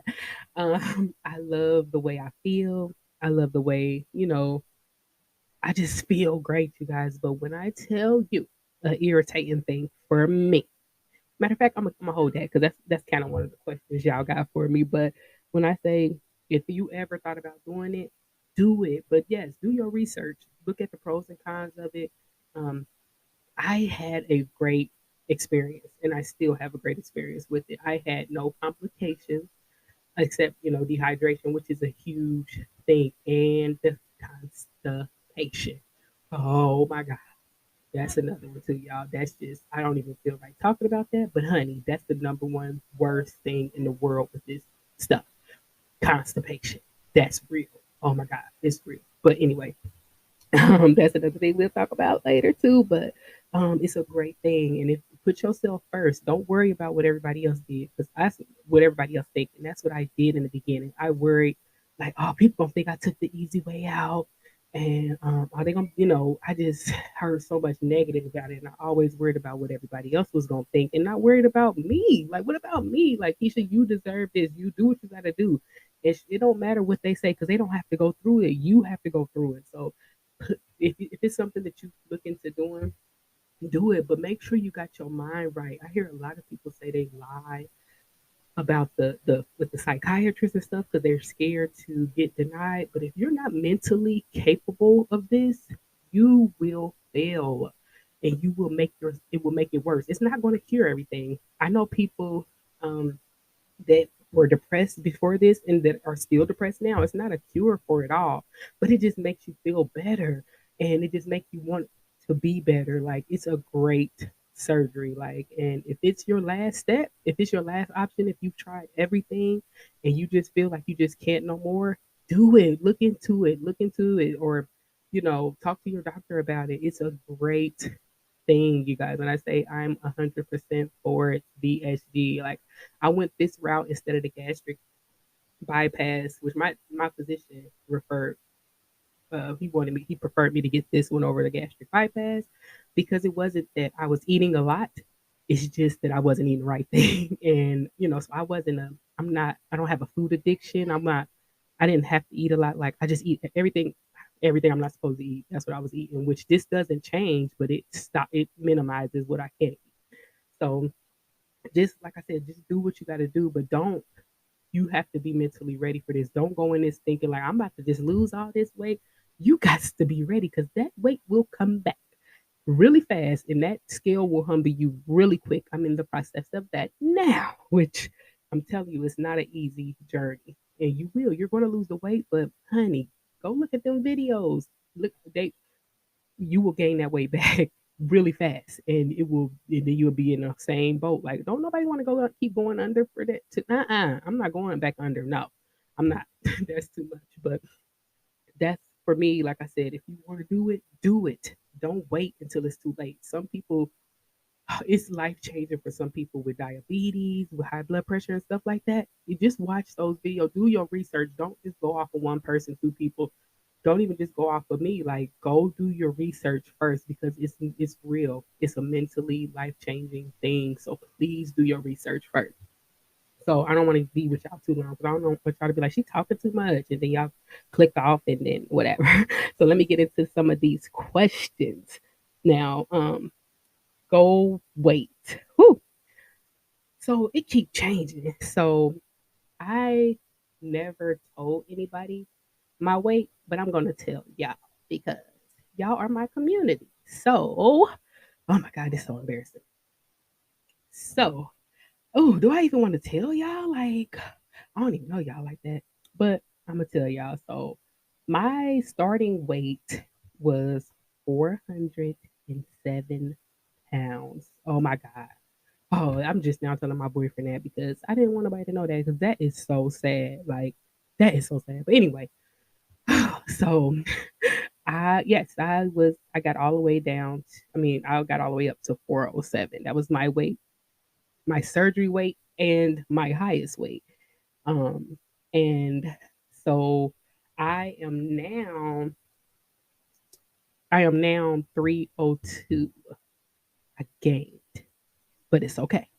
I love the way I feel. I love the way, I just feel great, you guys. But when I tell you an irritating thing for me, matter of fact, I'm gonna hold that because that's kind of one of the questions y'all got for me. But when I say, if you ever thought about doing it, do it. But yes, do your research. Look at the pros and cons of it. Um, I had a great experience, and I still have a great experience with it. I had no complications except, dehydration, which is a huge thing, and the constipation. Oh my god, that's another one too, y'all. That's just, I don't even feel like talking about that. But honey, that's the number one worst thing in the world with this stuff. Constipation. That's real. Oh my God, it's real. But anyway, that's another thing we'll talk about later too. But it's a great thing, and if you put yourself first, don't worry about what everybody else did, because that's what everybody else think, and that's what I did in the beginning. I worried like, oh, people gonna think I took the easy way out, and are they gonna, I just heard so much negative about it, and I always worried about what everybody else was gonna think, and not worried about me. Like, what about me? Like, Keisha, you deserve this. You do what you gotta do. It don't matter what they say because they don't have to go through it. You have to go through it. So if it's something that you look into doing, do it, but make sure you got your mind right. I hear a lot of people say they lie about the with the psychiatrists and stuff because they're scared to get denied. But if you're not mentally capable of this, you will fail, and you will make your it will make it worse. It's not going to cure everything. I know people um, that were depressed before this and that are still depressed now. It's not a cure for it all, but it just makes you feel better, and it just makes you want to be better. Like it's a great surgery. Like, and if it's your last step, if it's your last option, if you've tried everything and you just feel like you just can't no more, do it. Look into it. Look into it, or talk to your doctor about it. It's a great thing, you guys. When I say I'm 100% for it, Vsg, like I went this route instead of the gastric bypass, which my physician referred. He preferred me to get this one over the gastric bypass because it wasn't that I was eating a lot. It's just that I wasn't eating the right thing, and so I don't have a food addiction. I didn't have to eat a lot. Like I just eat everything I'm not supposed to eat. That's what I was eating, which this doesn't change, but it minimizes what I can eat. So just like I said, just do what you got to do, but don't you have to be mentally ready for this. Don't go in this thinking like I'm about to just lose all this weight. You got to be ready because that weight will come back really fast and that scale will humble you really quick. I'm in the process of that now, which I'm telling you, it's not an easy journey. And you're going to lose the weight, but honey, go look at them videos. Look, you will gain that weight back really fast, and then you'll be in the same boat. Like, don't nobody want to keep going under for that. I'm not going back under. No, I'm not. That's too much. But that's for me. Like I said, if you want to do it, do it. Don't wait until it's too late. Some people, it's life changing for some people with diabetes, with high blood pressure and stuff like that. You just watch those videos, do your research. Don't just go off of one person, two people. Don't even just go off of me. Like, go do your research first because it's real. It's a mentally life changing thing. So please do your research first. So I don't want to be with y'all too long because I don't want y'all to be like, she talking too much, and then y'all click off and then whatever. So let me get into some of these questions. Now, goal weight. Whew. So it keep changing. So I never told anybody my weight, but I'm gonna tell y'all because y'all are my community. So, oh my god, this is so embarrassing. So, oh, do I even want to tell y'all? Like, I don't even know y'all like that, but I'm gonna tell y'all. So, my starting weight was 407 pounds. Oh my god. Oh, I'm just now telling my boyfriend that because I didn't want nobody to know that because that is so sad. Like, that is so sad. But anyway, so I got all the way down. I got all the way up to 407. That was my weight, my surgery weight, and my highest weight. Um, and so I am now, I am now 302. I gained, but it's okay.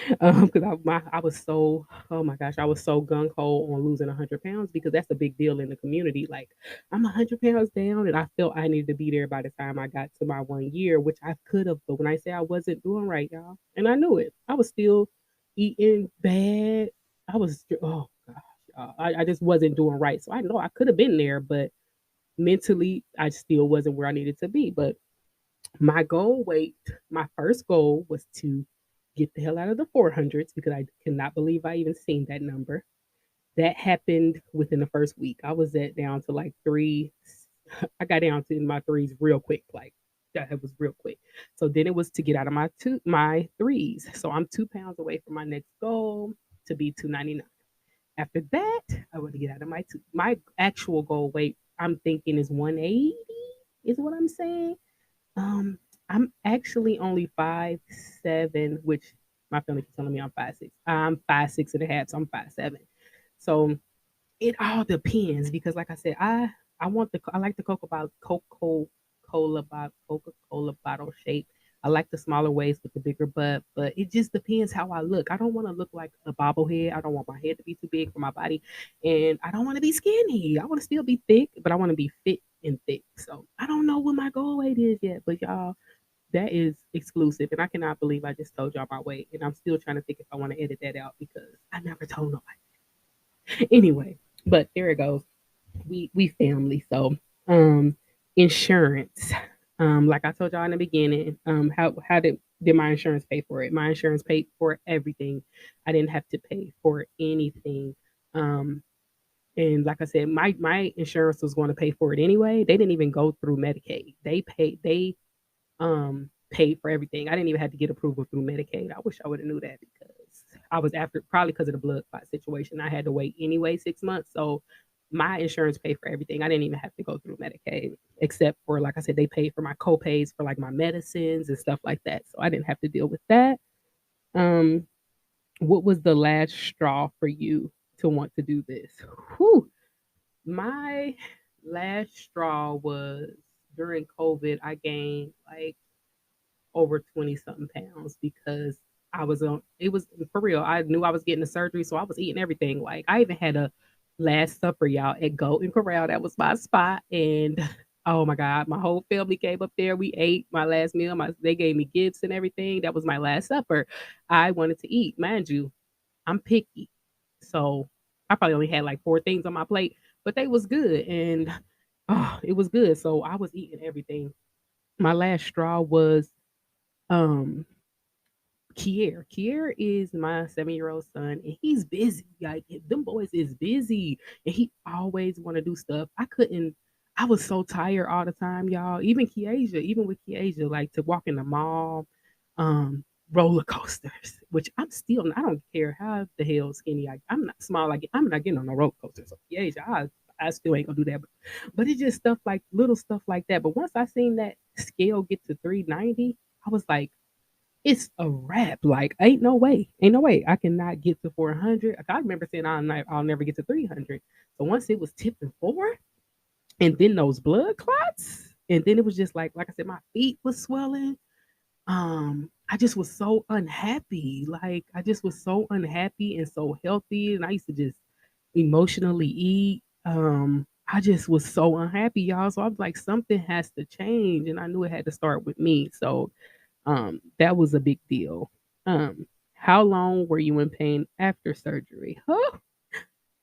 Because I was so, oh my gosh, I was so gung ho on losing 100 pounds because that's a big deal in the community. Like, I'm 100 pounds down, and I felt I needed to be there by the time I got to my 1 year, which I could have. But when I say I wasn't doing right, y'all, and I knew it, I was still eating bad. Oh gosh, I just wasn't doing right. So I know I could have been there, but mentally, I still wasn't where I needed to be. But my goal weight, my first goal was to get the hell out of the 400s because I cannot believe I even seen that number. That happened within the first week. I was at down to like three. I got down to in my threes real quick. Like that was real quick. So then it was to get out of my threes. So I'm 2 pounds away from my next goal to be 299. After that, I want to get out of my actual goal weight. I'm thinking is 180. Is what I'm saying. Um, I'm actually only 5'7", which my family keeps telling me I'm 5'6". I'm 5'6.5", so I'm 5'7". So it all depends because, like I said, I like the Coca Cola bottle shape. I like the smaller waist with the bigger butt, but it just depends how I look. I don't want to look like a bobblehead. I don't want my head to be too big for my body, and I don't want to be skinny. I want to still be thick, but I want to be fit and thick. So I don't know what my goal weight is yet, but y'all, That is exclusive, and I cannot believe I just told y'all my weight, and I'm still trying to think if I want to edit that out because I never told nobody. Anyway, but there it goes. We family. So, um, insurance. Like I told y'all in the beginning, how did my insurance pay for it? My insurance paid for everything. I didn't have to pay for anything. Um, and like I said, my insurance was going to pay for it anyway. They didn't even go through Medicaid. They paid for everything. I didn't even have to get approval through Medicaid. I wish I would have knew that because I was after probably because of the blood clot situation. I had to wait anyway 6 months. So my insurance paid for everything. I didn't even have to go through Medicaid, except for like I said, they paid for my co-pays for like my medicines and stuff like that. So I didn't have to deal with that. Um, what was the last straw for you to want to do this? Whew. My last straw was during COVID. I gained like over 20 something pounds because I was on it was for real. I knew I was getting the surgery, so I was eating everything. Like I even had a last supper, y'all, at Golden Corral. That was my spot. And oh my God, my whole family came up there. We ate my last meal. They gave me gifts and everything. That was my last supper. I wanted to eat. Mind you, I'm picky. So I probably only had like four things on my plate, but they was good. And oh, it was good. So I was eating everything. My last straw was um Kier is my 7-year-old son, and he's busy. Like them boys is busy, and he always want to do stuff. I couldn't. I was so tired all the time, y'all. Even with Kiesia, like to walk in the mall, um, roller coasters. Which I'm still. I don't care how the hell skinny I'm not small. Like I'm not getting on no roller coaster. So Kiesia, I still ain't gonna do that. But it's just stuff like little stuff like that. But once I seen that scale get to 390, I was like it's a wrap. Like, ain't no way I cannot get to 400. I remember saying I'll never get to 300. So once it was tipping four, and then those blood clots, and then it was just like I said, my feet was swelling. I just was so unhappy. Like, I just was so unhappy and so healthy, and I used to just emotionally eat. I just was so unhappy, y'all. So I was like, something has to change, and I knew it had to start with me. So that was a big deal. How long were you in pain after surgery? Huh?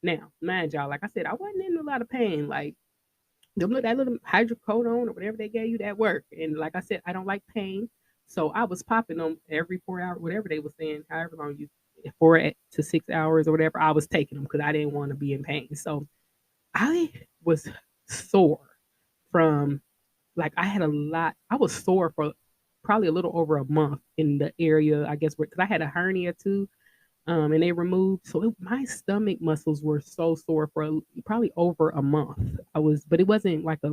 Now, mind y'all, like I said, I wasn't in a lot of pain. Like that little hydrocodone or whatever they gave you that worked. And like I said, I don't like pain, so I was popping them every 4 hours, whatever they were saying, however long you 4 to 6 hours or whatever. I was taking them because I didn't want to be in pain. So I was sore from like I had a lot. I was sore for probably a little over a month in the area, I guess, because I had a hernia too, and they removed. So my stomach muscles were so sore for probably over a month. But it wasn't like a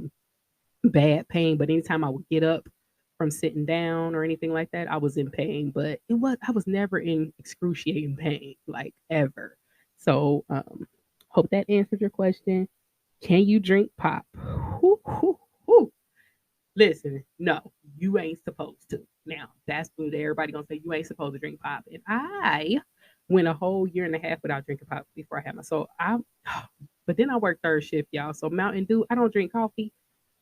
bad pain. But anytime I would get up from sitting down or anything like that, I was in pain. But I was never in excruciating pain, like ever. So, hope that answered your question. Can you drink pop? Whoo, whoo, whoo. Listen, no, you ain't supposed to. Now, that's what everybody gonna say. You ain't supposed to drink pop. And I went a whole year and a half without drinking pop before I had my so I but then I worked third shift, y'all. So Mountain Dew, I don't drink coffee.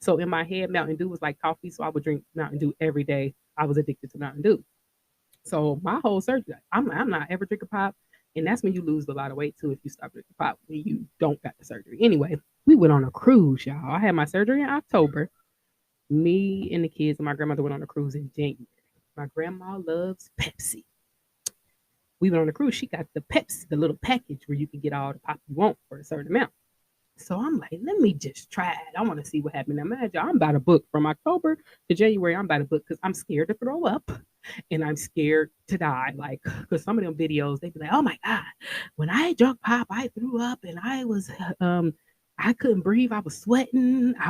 So in my head, Mountain Dew was like coffee. So I would drink Mountain Dew every day. I was addicted to Mountain Dew. So my whole surgery, I'm not ever drinking pop. And that's when you lose a lot of weight too if you stop drinking pop when you don't got the surgery. Anyway, we went on a cruise, y'all. I had my surgery in October. Me and the kids and my grandmother went on a cruise in January. My grandma loves Pepsi. We went on a cruise. She got the Pepsi, the little package where you can get all the pop you want for a certain amount. So I'm like, let me just try it. I want to see what happened. Now, imagine I'm about to book from October to January. I'm about to book because I'm scared to throw up and I'm scared to die. Like, because some of them videos, they be like, oh my God, when I drunk pop, I threw up and I couldn't breathe. I was sweating. I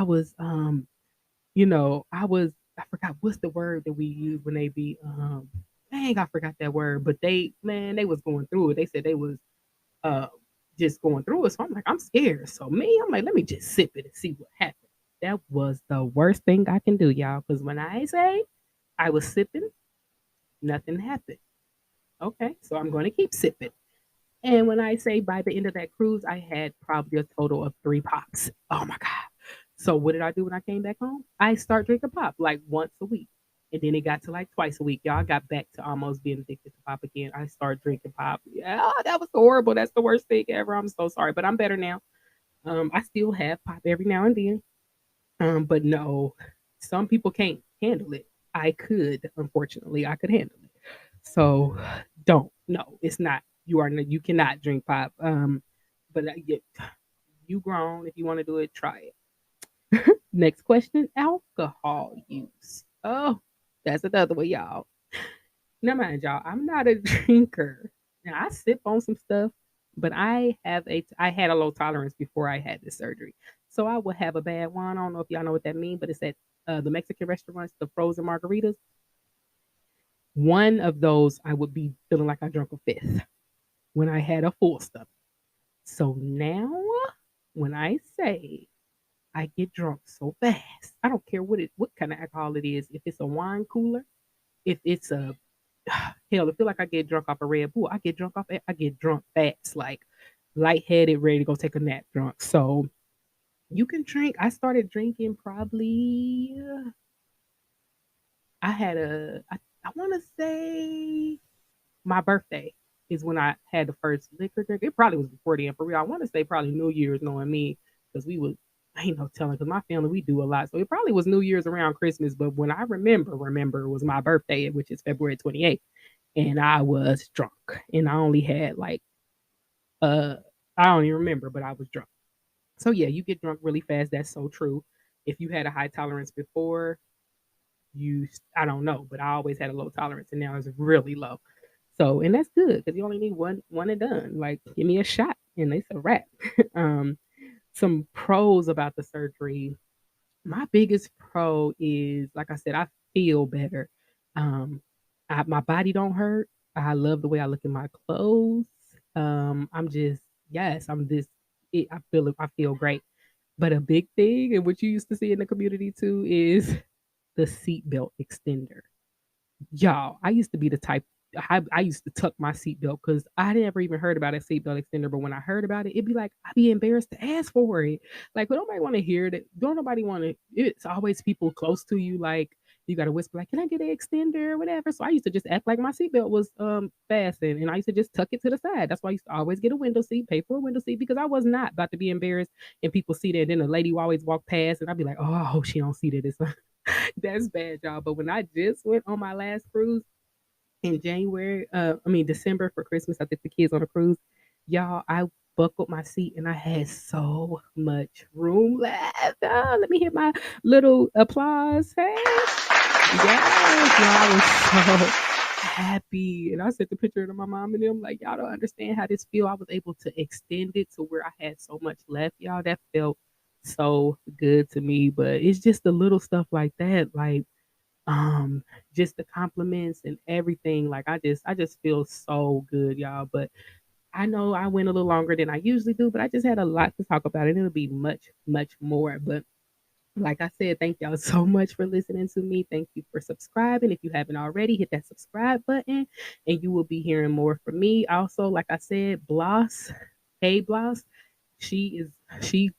forgot what's the word that we use when they be dang, I forgot that word. But they was going through it. They said they was uh just going through it. So I'm like, I'm scared. So I'm like, let me just sip it and see what happens. That was the worst thing I can do, y'all. Because when I say I was sipping, nothing happened. Okay, so I'm going to keep sipping. And when I say by the end of that cruise, I had probably a total of 3 pops. Oh my God. So what did I do when I came back home? I start drinking pop like once a week. And then it got to like twice a week. Y'all, I got back to almost being addicted to pop again. I started drinking pop. Yeah, that was horrible. That's the worst thing ever. I'm so sorry, but I'm better now. I still have pop every now and then. But no, some people can't handle it. I could, unfortunately, I could handle it. So don't. No, it's not. You cannot drink pop. But you grown. If you want to do it, try it. Next question: alcohol use. Oh, that's another one, y'all. Never mind, y'all. I'm not a drinker. Now I sip on some stuff, but I had a low tolerance before I had this surgery. So I would have a bad one. I don't know if y'all know what that means, but it's at the Mexican restaurants, the frozen margaritas. One of those I would be feeling like I drunk a fifth when I had a full stomach. So now when I say I get drunk so fast, I don't care what kind of alcohol it is. If it's a wine cooler, if it's a hell, I feel like I get drunk off a Red Bull. I get drunk fast, like lightheaded, ready to go take a nap drunk. So you can drink. I started drinking probably I had a I want to say my birthday is when I had the first liquor drink. It probably was before then, for real. I want to say probably New Year's, knowing me, because we would, I ain't no telling, because my family, we do a lot. So it probably was New Year's around Christmas. But when I remember it was my birthday, which is February 28th, and I was drunk. And I only had like, uh, I don't even remember, but I was drunk. So yeah, you get drunk really fast. That's so true. If you had a high tolerance before, I don't know, but I always had a low tolerance, and now it's really low. So, and that's good because you only need one and done. Like, give me a shot, and it's a wrap. um, some pros about the surgery. My biggest pro is, like I said, I feel better. Um, my body don't hurt. I love the way I look in my clothes. I'm just, yes, I'm this. I feel great. But a big thing, and what you used to see in the community too, is the seatbelt extender. Y'all, I used to be the type. I used to tuck my seatbelt because I never even heard about a seatbelt extender. But when I heard about it, it'd be like I'd be embarrassed to ask for it. Like, well, nobody want to hear that. Don't nobody want to. It's always people close to you. Like you got to whisper, like, "Can I get an extender or whatever?" So I used to just act like my seatbelt was fastened, and I used to just tuck it to the side. That's why I used to always get a window seat, pay for a window seat because I was not about to be embarrassed and people see that. And then the lady would always walk past, and I'd be like, "Oh, I hope she don't see that." It's that's bad, y'all. But when I just went on my last cruise in January, December for Christmas, I took the kids on a cruise. Y'all, I buckled my seat and I had so much room left. Let me hit my little applause. Hey, yes, y'all, I was so happy. And I sent the picture to my mom and them, like, y'all don't understand how this feel. I was able to extend it to where I had so much left, y'all. That felt so good to me. But it's just the little stuff like that, like um just the compliments and everything. Like I just feel so good, y'all. But I know I went a little longer than I usually do, but I just had a lot to talk about, and it'll be much, much more. But like I said, thank y'all so much for listening to me. Thank you for subscribing. If you haven't already, hit that subscribe button and you will be hearing more from me. Also, like I said, Bloss, hey Bloss, she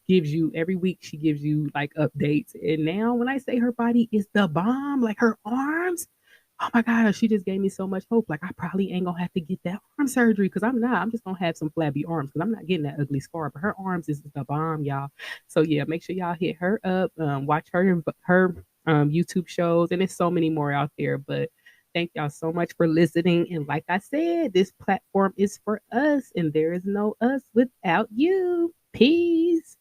gives you every week, she gives you like updates. And now when I say her body is the bomb, like her arms, oh my god, she just gave me so much hope. Like I probably ain't gonna have to get that arm surgery because I'm just gonna have some flabby arms because I'm not getting that ugly scar. But her arms is the bomb, y'all. So yeah, make sure y'all hit her up, watch her YouTube shows, and there's so many more out there. But thank y'all so much for listening. And like I said, this platform is for us, and there is no us without you. Peace.